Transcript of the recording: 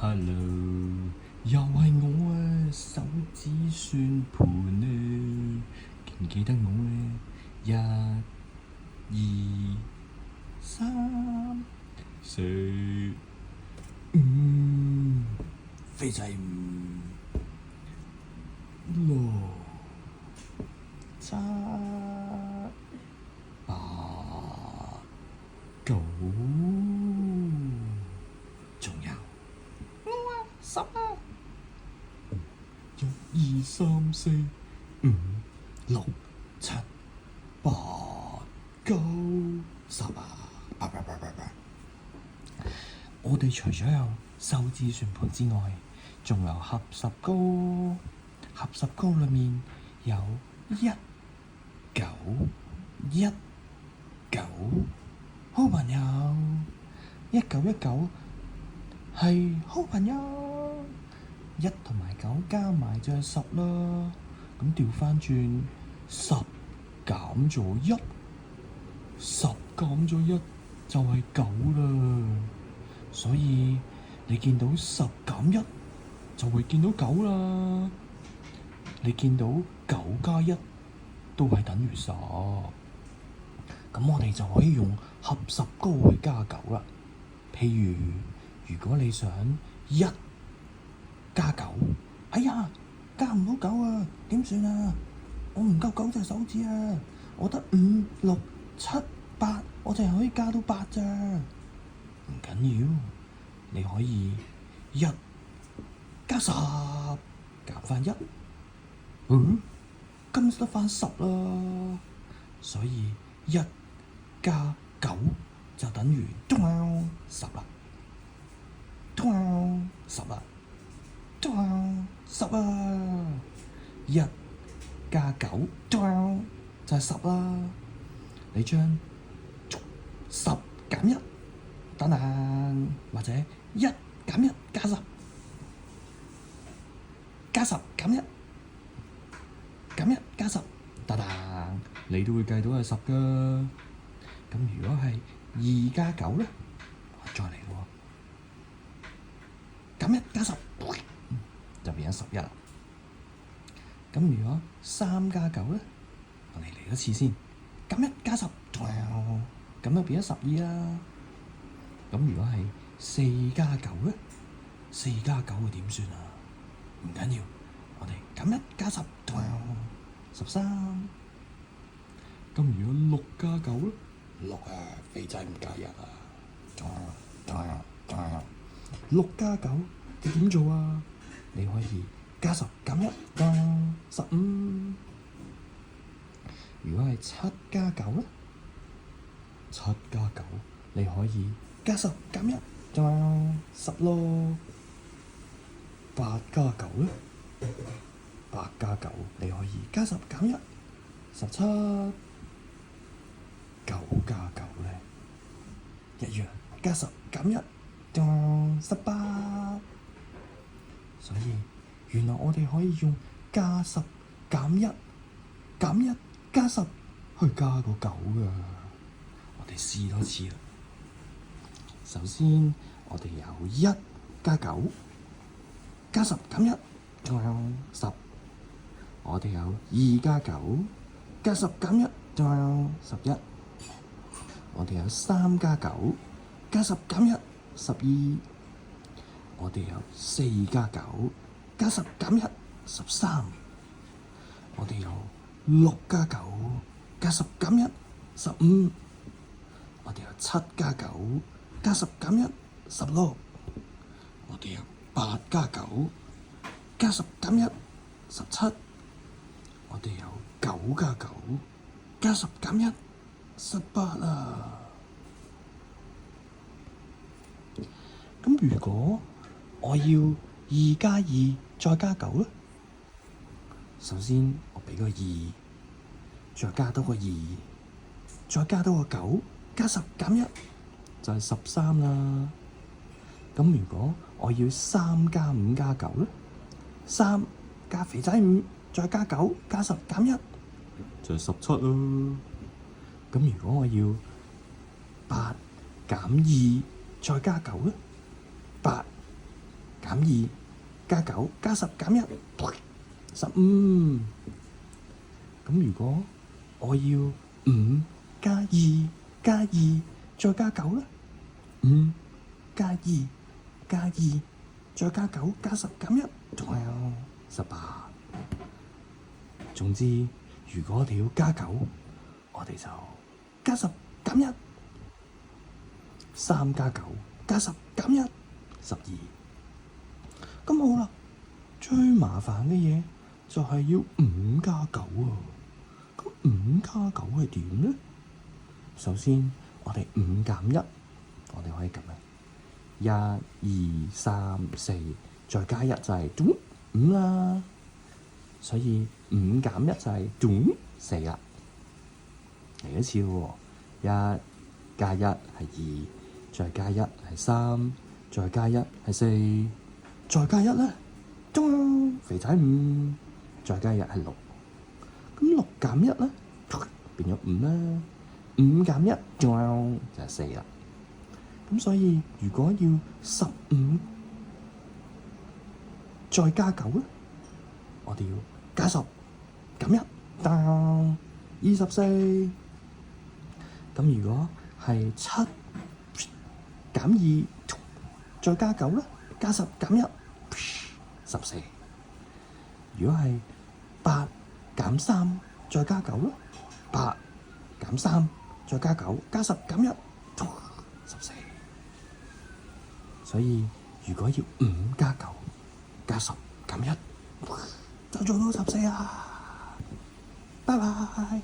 Hello，又係我啊，手指算盤啊，記唔記得我啊？1、2、3、4、5，肥仔5、6、7、8、9，仲有我啊，10啊，1、2、3、4、5、6、7、8、9、10啊！我哋除咗有手指算盤之外，仲有合十糕。合十糕裏面有1、9、1、9，好朋友，1919係好朋友，1同埋9加埋就係10啦。咁調翻轉，10減咗1，10減咗1就係9啦。所以你見到10減1就會見到9啦。你見到9加1都係等於10。咁我哋就可以用合十糕去加9啦。譬如，如果你想1加9，哎呀，加唔到9啊，點算啊？我唔夠9隻手指啊，我得5、6、7、8，我淨係可以加到8咋。唔緊要，你可以1加10減翻1，咁得翻10啦。所以1加9就等於10啦，10啦，10啊！1加9就係10啦。你將10減1等等，或者1減1加10，加10減1減1加10，等等，你都會計到係10噶。咁如果係2加9咧，再嚟喎，減1加10就變咗11啦。咁如果3加9咧，我哋嚟一次先，減1加10，咁就變咗12啦。咁如果係4加9咧，4加9會點算啊？唔緊要，我哋減1加10，13。咁如果6加9咧，6啊，肥仔唔加1啊，6加9你點做啊？你可以加10減1，15。如果係7加9咧，7加9你可以加10減1，10咯。8加9咧，8加9你可以加10減1，17。9加9咧一樣，加10減1，18。所以原來我哋可以用加10減1減1加10去加個9噶。我哋試多次啦。首先我哋有1加9加10減1，10。我哋有2加9加10減1，11。我哋有3加9加10減1，12。我哋有4加9加10減1，13。我哋有6加9加10減1，15。我哋有7加9加10減1，16。我哋有8加9加10減1，17。我哋有9加9加10減1，18啦。咁如果我要2加2再加9咧，首先我畀個2，再加多個2，再加多個9，加10減1就係13啦。咁如果我要3加5加9咧，3加肥仔5再加9加10減1就係17啦。咁如果我要8減2再加9咧，8 2加9加10減1 15。咁如果我要5加2加2再加9咧，5加2加2再加9加10減1，仲有18。總之，如果我哋要加9，我哋就加10減1。3加9加10減1 12。咁好啦，最麻煩嘅嘢就係要5加9啊！咁5加9係點咧？首先，我哋5減1，我哋可以咁樣，1、2、3、4，再加1就係5啦。所以5減1就係4啦。嚟一次咯喎，1加1係2，再加1係3，再加1係4，再加1咧，肥仔5，再加1係6。咁6減1咧，變咗5啦。5減1仲有就係4啦。咁所以如果要15再加9咧，我哋要加10減1，24。咁如果係7減2再加9咧，加10減1 14。如果係8減3再加9咧，8減3再加9加10減1 14。所以如果要5加9加10減1，就做到14啦。拜拜。